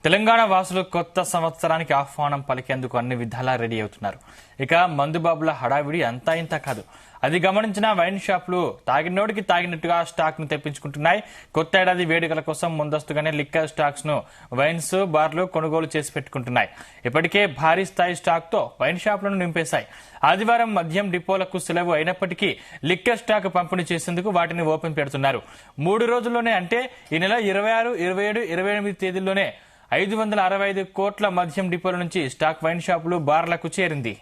తెలంగాణ వాసులు కొత్త సంవత్సరానికి ఆహ్వానం పలికేందుకు అన్ని విధాలా రెడీ అవుతున్నారు. ఇక మందుబాబుల హడావిడి అంతా ఇంత కాదు. అది గమనించిన వైన్ షాపులు తాగినోడికి తాగినట్టుగా స్టాక్ ను తెప్పించుకుంటున్నాయి. కొత్త ఏడాది వేడుకల కోసం ముందస్తుగానే లిక్కర్ స్టాక్స్ ను వైన్స్ బార్లు కొనుగోలు చేసి పెట్టుకుంటున్నాయి. ఇప్పటికే భారీ స్థాయి స్టాక్ తో వైన్ షాపులను నింపేశాయి. ఆదివారం మద్యం డిపోలకు సెలవు అయినప్పటికీ లిక్కర్ స్టాక్ పంపిణీ చేసేందుకు వాటిని ఓపెన్ పెడుతున్నారు. 3 రోజుల్లోనే అంటే ఈ నెల 26, 27, 28 తేదీల్లోనే 565 కోట్ల మద్యం డిపోల నుంచి స్టాక్ వైన్ షాపులు బార్లకు చేరింది.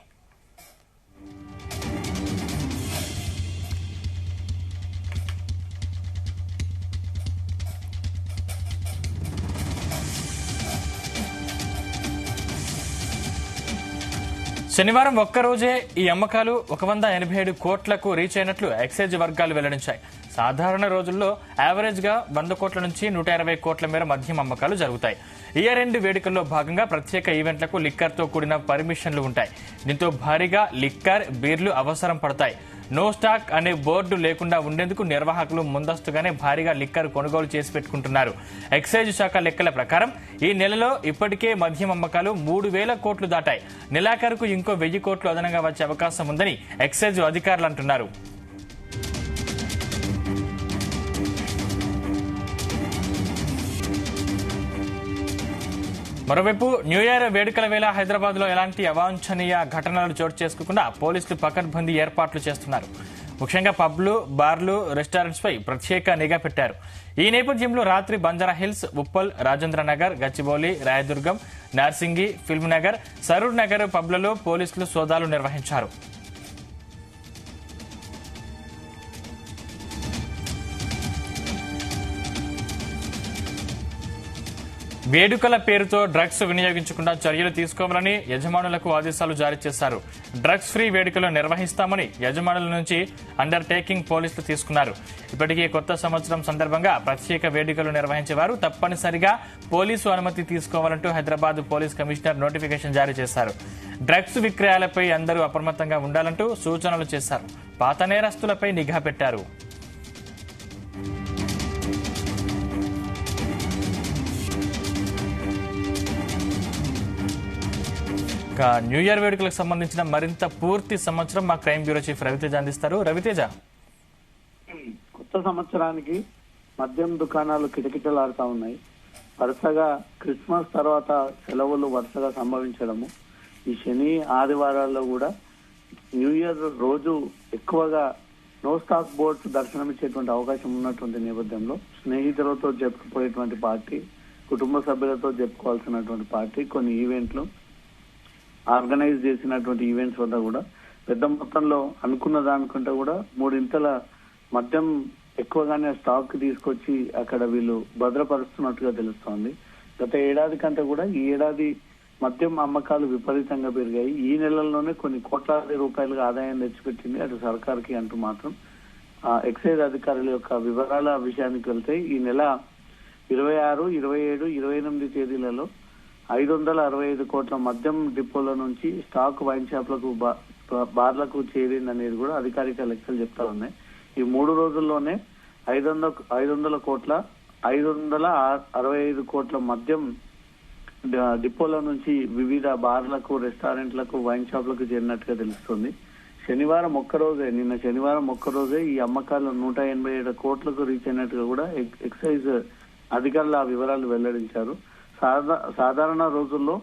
శనివారం ఒక్కరోజే ఈ అమ్మకాలు 187 కోట్లకు రీచ్ అయినట్లు ఎక్సైజ్ వర్గాలు వెల్లడించాయి. సాధారణ రోజుల్లో యావరేజ్ గా 100 కోట్ల నుంచి 120 కోట్ల మేర మద్యం అమ్మకాలు జరుగుతాయి. ఇయర్ ఎండ్ వేడుకల్లో భాగంగా ప్రత్యేక ఈవెంట్లకు లిక్కర్ తో కూడిన పర్మిషన్లు ఉంటాయి. దీంతో భారీగా లిక్కర్, బీర్లు అవసరం పడతాయి. నో స్టాక్ అనే బోర్డు లేకుండా ఉండేందుకు నిర్వాహకులు ముందస్తుగానే భారీగా లిక్కర్ కొనుగోలు చేసి పెట్టుకుంటున్నారు. ఎక్సైజ్ శాఖ లెక్కల ప్రకారం ఈ నెలలో ఇప్పటికే మద్యం అమ్మకాలు 3,000 కోట్లు దాటాయి. నెలాఖరుకు ఇంకో 1,000 కోట్లు అదనంగా వచ్చే అవకాశం ఉందని ఎక్సైజ్ అధికారులు అంటున్నారు. మరోవైపు న్యూ ఇయర్ వేడుకల వేళ హైదరాబాద్ లో ఎలాంటి అవాంఛనీయ ఘటనలు చోటు చేసుకోకుండా పోలీసులు పకడ్బందీ ఏర్పాట్లు చేస్తున్నారు. ముఖ్యంగా పబ్లు, బార్లు, రెస్టారెంట్స్ పై ప్రత్యేక నిఘా పెట్టారు. ఈ నేపథ్యంలో రాత్రి బంజారాహిల్స్, ఉప్పల్, రాజేంద్ర నగర్, గచ్చిబౌలి, రాయదుర్గం, నార్సింగి, ఫిల్మ్ నగర్, సరూర్ నగర్ పబ్లలో పోలీసులు సోదాలు నిర్వహించారు. వేడుకల పేరుతో డ్రగ్స్ వినియోగించకుండా చర్యలు తీసుకోవాలని యజమానులకు ఆదేశాలు జారీ చేశారు. డ్రగ్స్ ఫ్రీ వేడుకలు నిర్వహిస్తామని యజమానుల నుంచి అండర్ టేకింగ్ పోలీసులు తీసుకున్నారు. ఇప్పటికే కొత్త సంవత్సరం సందర్భంగా ప్రత్యేక వేడుకలు నిర్వహించేవారు తప్పనిసరిగా పోలీసు అనుమతి తీసుకోవాలంటూ హైదరాబాద్ పోలీస్ కమిషనర్ నోటిఫికేషన్ జారీ చేశారు. డ్రగ్స్ విక్రయాలపై అందరూ అప్రమత్తంగా ఉండాలంటూ సూచనలు చేశారు. పాత నేరస్తులపై నిఘా పెట్టారు. న్యూ ఇయర్ వేడుకలకు సంబంధించిన మరింత పూర్తి సమాచారం మా క్రైమ్ బ్యూరో చీఫ్ రవితేజ అందిస్తారు. రవితేజ, కొత్త సంవత్సరానికి మద్యం దుకాణాలు కిటకిటలాడుతా ఉన్నాయి. వరుసగా క్రిస్మస్ తర్వాత సెలవులు వరుసగా సంభవించడము, ఈ శని ఆదివారాల్లో కూడా న్యూ ఇయర్ రోజు ఎక్కువగా నో స్టాక్ బోర్డ్స్ దర్శనమిచ్చేటువంటి అవకాశం ఉన్నటువంటి నేపథ్యంలో స్నేహితులతో జరుపుకుపోయేటువంటి పార్టీ, కుటుంబ సభ్యులతో జరుపుకోవాల్సినటువంటి పార్టీ, కొన్ని ఈవెంట్లు, ఆర్గనైజ్ చేసినటువంటి ఈవెంట్స్ వద్ద కూడా పెద్ద మొత్తంలో అనుకున్న దానికంటే కూడా 3 మద్యం ఎక్కువగానే స్టాక్ తీసుకొచ్చి అక్కడ వీళ్ళు భద్రపరుస్తున్నట్టుగా తెలుస్తోంది. గత ఏడాది కంటే కూడా ఈ ఏడాది మద్యం అమ్మకాలు విపరీతంగా పెరిగాయి. ఈ నెలల్లోనే కొన్ని కోట్లాది రూపాయలుగా ఆదాయం తెచ్చిపెట్టింది అటు సర్కార్కి అంటూ మాత్రం ఎక్సైజ్ అధికారుల యొక్క వివరాల విషయానికి వెళ్తే ఈ నెల 26, 27, 28 తేదీలలో 565 కోట్ల మద్యం డిపోల నుంచి స్టాక్ వైన్ షాప్లకు, బార్లకు చేరింది అనేది కూడా అధికారిక లెక్కలు చెప్తా ఉన్నాయి. ఈ 3 రోజుల్లోనే 500 కోట్ల 565 కోట్ల మద్యం డిపోల నుంచి వివిధ బార్లకు, రెస్టారెంట్లకు, వైన్ షాప్లకు చేరినట్టుగా తెలుస్తుంది. నిన్న శనివారం ఒక్కరోజే ఈ అమ్మకాలు 187 కోట్లకు రీచ్ అయినట్టుగా కూడా ఎక్సైజ్ అధికారులు ఆ వివరాలు వెల్లడించారు. సాధారణ రోజుల్లో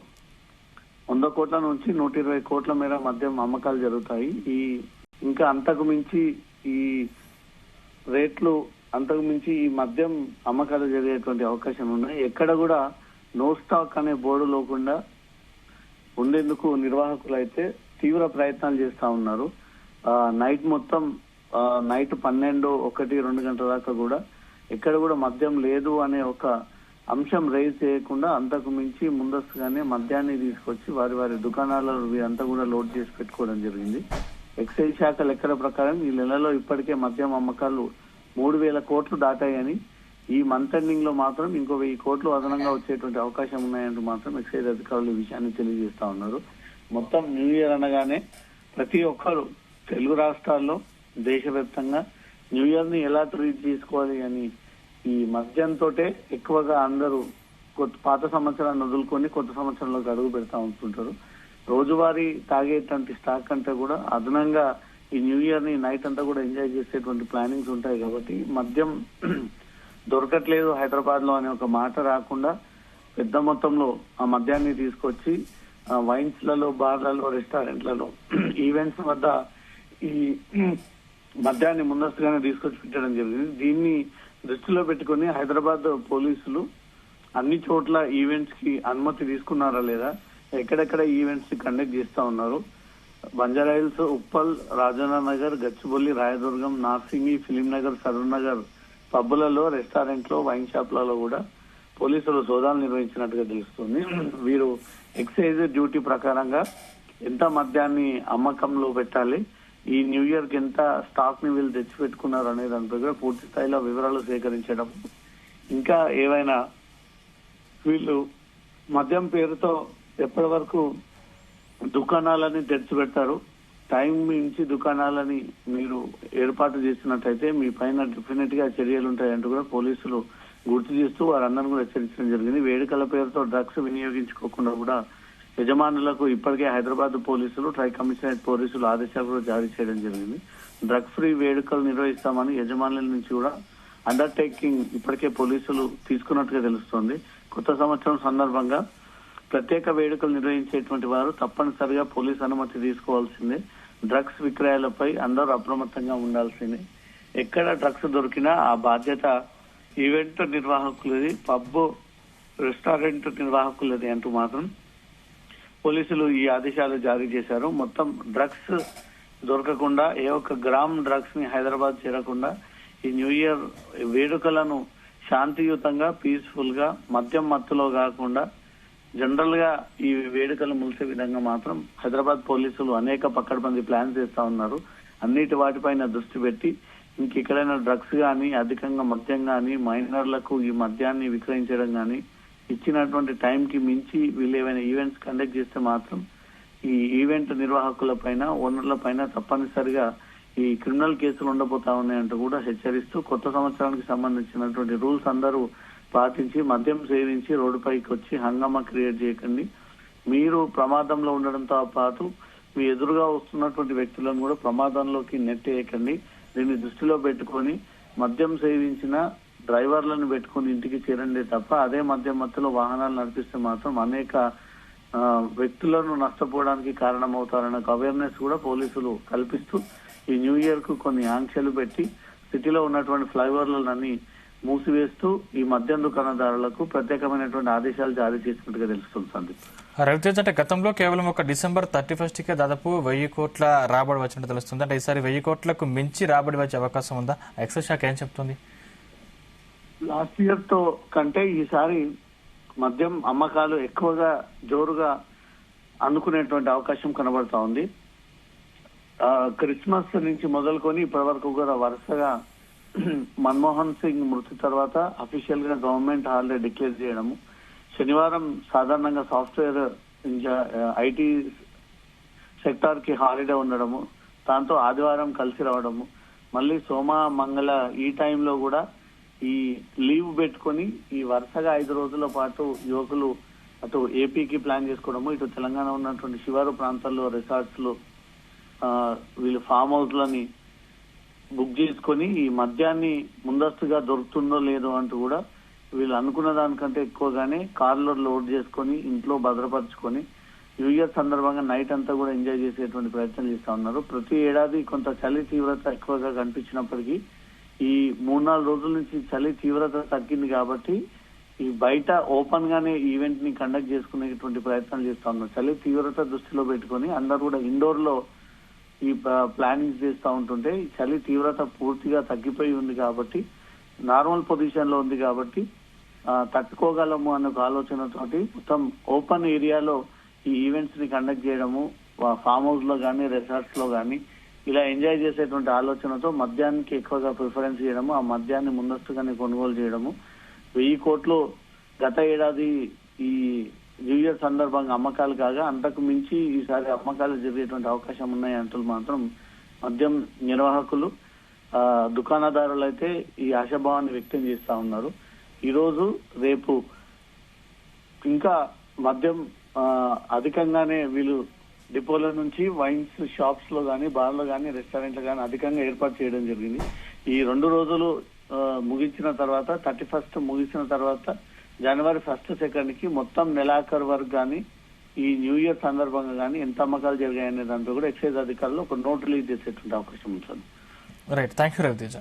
100 కోట్ల నుంచి 120 కోట్ల మేర మద్యం అమ్మకాలు జరుగుతాయి. ఇంకా అంతకు మించి ఈ మద్యం అమ్మకాలు జరిగేటువంటి అవకాశం ఉన్నాయి. ఎక్కడ కూడా నో స్టాక్ అనే బోర్డు లేకుండా ఉండేందుకు నిర్వాహకులు అయితే తీవ్ర ప్రయత్నాలు చేస్తా ఉన్నారు. నైట్ 12, 1, 2 గంటల దాకా కూడా ఎక్కడ కూడా మద్యం లేదు అనే ఒక అంశం రైజ్ చేయకుండా అంతకు మించి ముందస్తుగానే మద్యాన్ని తీసుకొచ్చి వారి దుకాణాలలో వీరంతా కూడా లోడ్ చేసి పెట్టుకోవడం జరిగింది. ఎక్సైజ్ శాఖ లెక్కల ప్రకారం ఈ నెలలో ఇప్పటికే మద్యం అమ్మకాలు 3,000 కోట్లు దాటాయని, ఈ మంత్ ఎండింగ్ లో మాత్రం ఇంకో 1,000 కోట్లు అదనంగా వచ్చేటువంటి అవకాశం ఉన్నాయంటూ మాత్రం ఎక్సైజ్ అధికారులు ఈ విషయాన్ని తెలియజేస్తా ఉన్నారు. మొత్తం న్యూ ఇయర్ అనగానే ప్రతి ఒక్కరు తెలుగు రాష్ట్రాల్లో దేశవ్యాప్తంగా న్యూ ఇయర్ ని ఎలా ట్రీట్ చేసుకోవాలి అని ఈ మద్యంతో ఎక్కువగా అందరూ పాత సంవత్సరాన్ని వదులుకొని కొత్త సంవత్సరంలోకి అడుగు పెడతా ఉంటుంటారు. రోజువారీ తాగేటువంటి స్టాక్ అంటే కూడా అదనంగా ఈ న్యూ ఇయర్ ని నైట్ అంతా కూడా ఎంజాయ్ చేసేటువంటి ప్లానింగ్స్ ఉంటాయి. కాబట్టి మద్యం దొరకట్లేదు హైదరాబాద్ లో అనే ఒక మాట రాకుండా పెద్ద మొత్తంలో ఆ మద్యాన్ని తీసుకొచ్చి వైన్స్ లలో, బార్లలో, రెస్టారెంట్లలో, ఈవెంట్స్ వద్ద ఈ మద్యాన్ని ముందస్తుగానే తీసుకొచ్చి పెట్టడం జరిగింది. దీన్ని దృష్టిలో పెట్టుకుని హైదరాబాద్ పోలీసులు అన్ని చోట్ల ఈవెంట్స్ కి అనుమతి తీసుకున్నారా లేదా, ఎక్కడెక్కడ ఈవెంట్స్ ని కండక్ట్ చేస్తా ఉన్నారు. బంజారాహిల్స్, ఉప్పల్, రాజేంద్ర నగర్, గచ్చిబౌలి, రాయదుర్గం, నార్సింగి, ఫిలిం నగర్, సరూర్ నగర్ పబ్బులలో, రెస్టారెంట్లో, వైన్ షాప్లలో కూడా పోలీసులు సోదాలు నిర్వహించినట్టుగా తెలుస్తుంది. వీరు ఎక్సైజ్ డ్యూటీ ప్రకారంగా ఎంత మద్యాన్ని అమ్మకంలో పెట్టాలి, ఈ న్యూ ఇయర్ కి ఎంత స్టాక్ ని వీళ్ళు తెచ్చిపెట్టుకున్నారు అనే దానిపై కూడా పూర్తి స్థాయిలో వివరాలు సేకరించడం, ఇంకా ఏవైనా వీళ్ళు మద్యం పేరుతో ఎప్పటి వరకు దుకాణాలని తెరిచిపెడతారు, టైం మించి దుకాణాలని మీరు ఏర్పాటు చేసినట్టయితే మీ పైన డెఫినెట్ గా చర్యలు ఉంటాయంటూ కూడా పోలీసులు గుర్తు చేస్తూ వారందరూ కూడా హెచ్చరించడం జరిగింది. వేడుకల పేరుతో డ్రగ్స్ వినియోగించుకోకుండా కూడా యజమానులకు ఇప్పటికే హైదరాబాద్ పోలీసులు, ట్రై కమిషనరేట్ పోలీసులు ఆదేశాలు కూడా జారీ చేయడం జరిగింది. డ్రగ్ ఫ్రీ వేడుకలు నిర్వహిస్తామని యజమానుల నుంచి కూడా అండర్టేకింగ్ ఇప్పటికే పోలీసులు తీసుకున్నట్టుగా తెలుస్తోంది. కొత్త సంవత్సరం సందర్భంగా ప్రత్యేక వేడుకలు నిర్వహించేటువంటి వారు తప్పనిసరిగా పోలీస్ అనుమతి తీసుకోవాల్సిందే. డ్రగ్స్ విక్రయాలపై అందరూ అప్రమత్తంగా ఉండాల్సిందే. ఎక్కడ డ్రగ్స్ దొరికినా ఆ బాధ్యత ఈవెంట్ నిర్వాహకులది, పబ్, రెస్టారెంట్ నిర్వాహకులది అంటూ మాత్రం పోలీసులు ఈ ఆదేశాలు జారీ చేశారు. మొత్తం డ్రగ్స్ దొరకకుండా, ఏ ఒక్క గ్రామ్ డ్రగ్స్ ని హైదరాబాద్ చేరకుండా ఈ న్యూ ఇయర్ వేడుకలను శాంతియుతంగా, పీస్ఫుల్ గా, మద్యం మత్తులో కాకుండా జనరల్ గా ఈ వేడుకలు ముగిసే విధంగా మాత్రం హైదరాబాద్ పోలీసులు అనేక పకడ్బందీ ప్లాన్స్ చేస్తా ఉన్నారు. అన్నిటి వాటిపైన దృష్టి పెట్టి ఇంకెక్కడైనా డ్రగ్స్ గానీ, అధికంగా మద్యం గానీ, మైనర్లకు ఈ మద్యాన్ని విక్రయించడం గానీ, ఇచ్చినటువంటి టైం కి మించి వీళ్ళు ఏమైనా ఈవెంట్స్ కండక్ట్ చేస్తే మాత్రం ఈ ఈవెంట్ నిర్వాహకుల పైన, ఓనర్ల పైన తప్పనిసరిగా ఈ క్రిమినల్ కేసులు ఉండబోతా ఉన్నాయంటూ కూడా హెచ్చరిస్తూ కొత్త సంవత్సరానికి సంబంధించినటువంటి రూల్స్ అందరూ పాటించి మద్యం సేవించి రోడ్డుపైకి వచ్చి హంగామా క్రియేట్ చేయకండి. మీరు ప్రమాదంలో ఉండడంతో పాటు మీ ఎదురుగా వస్తున్నటువంటి వ్యక్తులను కూడా ప్రమాదంలోకి నెట్టేయకండి. దీన్ని దృష్టిలో పెట్టుకొని మద్యం సేవించిన డ్రైవర్లను పెట్టుకుని ఇంటికి చేరండి తప్ప అదే మద్యం మత్తులో వాహనాలు నడిపిస్తే మాత్రం అనేక వ్యక్తులను నష్టపోవడానికి కారణమవుతారన్న అవేర్నెస్ కూడా పోలీసులు కల్పిస్తూ ఈ న్యూ ఇయర్ కు కొన్ని ఆంక్షలు పెట్టి సిటీలో ఉన్నటువంటి ఫ్లైఓవర్లన్నీ మూసివేస్తూ ఈ మద్యం దుకాణదారులకు ప్రత్యేకమైనటువంటి ఆదేశాలు జారీ చేసినట్టుగా తెలుస్తుంది. సందీప్, రవితేజ్, అంటే గతంలో కేవలం ఒక డిసెంబర్ 31 కే దాదాపు 1000 కోట్ల రాబడి వచ్చినట్టు తెలుస్తుంది. అంటే ఈసారి 1000 కోట్లకు మించి రాబడి వచ్చే అవకాశం ఉందా? ఎక్సైజ్ శాఖ ఏం చెప్తుంది? లాస్ట్ ఇయర్ తో కంటే ఈసారి మద్యం అమ్మకాలు ఎక్కువగా జోరుగా అందుకునేటువంటి అవకాశం కనబడతా ఉంది. క్రిస్మస్ నుంచి మొదలుకొని ఇప్పటి వరకు కూడా వరుసగా మన్మోహన్ సింగ్ మృతి తర్వాత అఫీషియల్ గా గవర్నమెంట్ హాలిడే డిక్లేర్ చేయడము, శనివారం సాధారణంగా సాఫ్ట్వేర్ ఐటీ సెక్టార్ కి హాలిడే ఉండడము, దాంతో ఆదివారం కలిసి రావడము, మళ్ళీ సోమ, మంగళ ఈ టైంలో కూడా ఈ లీవ్ పెట్టుకొని ఈ వరుసగా 5 రోజుల పాటు యువకులు అటు ఏపీకి ప్లాన్ చేసుకోవడము, ఇటు తెలంగాణ ఉన్నటువంటి శివారు ప్రాంతాల్లో రిసార్ట్స్ లో వీళ్ళు ఫామ్ హౌస్ లని బుక్ చేసుకొని ఈ మద్యాన్ని ముందస్తుగా దొరుకుతుందో లేదో అంటూ కూడా వీళ్ళు అనుకున్న దానికంటే ఎక్కువగానే కార్లో లోడ్ చేసుకొని ఇంట్లో భద్రపరుచుకొని న్యూ ఇయర్ సందర్భంగా నైట్ అంతా కూడా ఎంజాయ్ చేసేటువంటి ప్రయత్నం చేస్తా ఉన్నారు. ప్రతి ఏడాది కొంత చలి తీవ్రత ఎక్కువగా కనిపించినప్పటికీ ఈ 3-4 రోజుల నుంచి చలి తీవ్రత తగ్గింది కాబట్టి ఈ బయట ఓపెన్ గానే ఈవెంట్ ని కండక్ట్ చేసుకునేటువంటి ప్రయత్నాలు చేస్తా ఉన్నారు. చలి తీవ్రత దృష్టిలో పెట్టుకొని అందరూ కూడా ఇండోర్ లో ఈ ప్లానింగ్ చేస్తా ఉంటుంటే చలి తీవ్రత పూర్తిగా తగ్గిపోయి ఉంది కాబట్టి, నార్మల్ పొజిషన్ లో ఉంది కాబట్టి తట్టుకోగలము అనే ఒక ఆలోచనతోటి మొత్తం ఓపెన్ ఏరియాలో ఈ ఈవెంట్స్ ని కండక్ట్ చేయడము, ఫామ్ హౌస్ లో గానీ, రిసార్ట్స్ లో గానీ ఇలా ఎంజాయ్ చేసేటువంటి ఆలోచనతో మద్యానికి ఎక్కువగా ప్రిఫరెన్స్ చేయడము, ఆ మద్యాన్ని ముందస్తుగానే కొనుగోలు చేయడము. 1000 కోట్లు గత ఏడాది ఈ న్యూ ఇయర్ సందర్భంగా అమ్మకాలు కాగా అంతకు మించి ఈసారి అమ్మకాలు జరిగేటువంటి అవకాశం ఉన్నాయి అంటూ మాత్రం మద్యం నిర్వాహకులు, దుకాణదారులు అయితే ఈ ఆశాభావాన్ని వ్యక్తం చేస్తా ఉన్నారు. ఈ రోజు రేపు ఇంకా మద్యం అధికంగానే వీళ్ళు డిపోల నుంచి వైన్స్ షాప్స్ లో గానీ, బార్లో గానీ, రెస్టారెంట్లు గానీ అధికంగా ఏర్పాటు చేయడం జరిగింది. ఈ 2 రోజులు ముగించిన తర్వాత 31st ముగిసిన తర్వాత జనవరి 1, 2 కి మొత్తం నెలాఖరు వరకు గానీ, ఈ న్యూ ఇయర్ సందర్భంగా గానీ ఎంత అమ్మకాలు జరిగాయనే దాంట్లో కూడా ఎక్సైజ్ అధికారులు ఒక నోట్ రిలీజ్ చేసేటువంటి అవకాశం ఉంటుంది. Right, thank you Raviteja.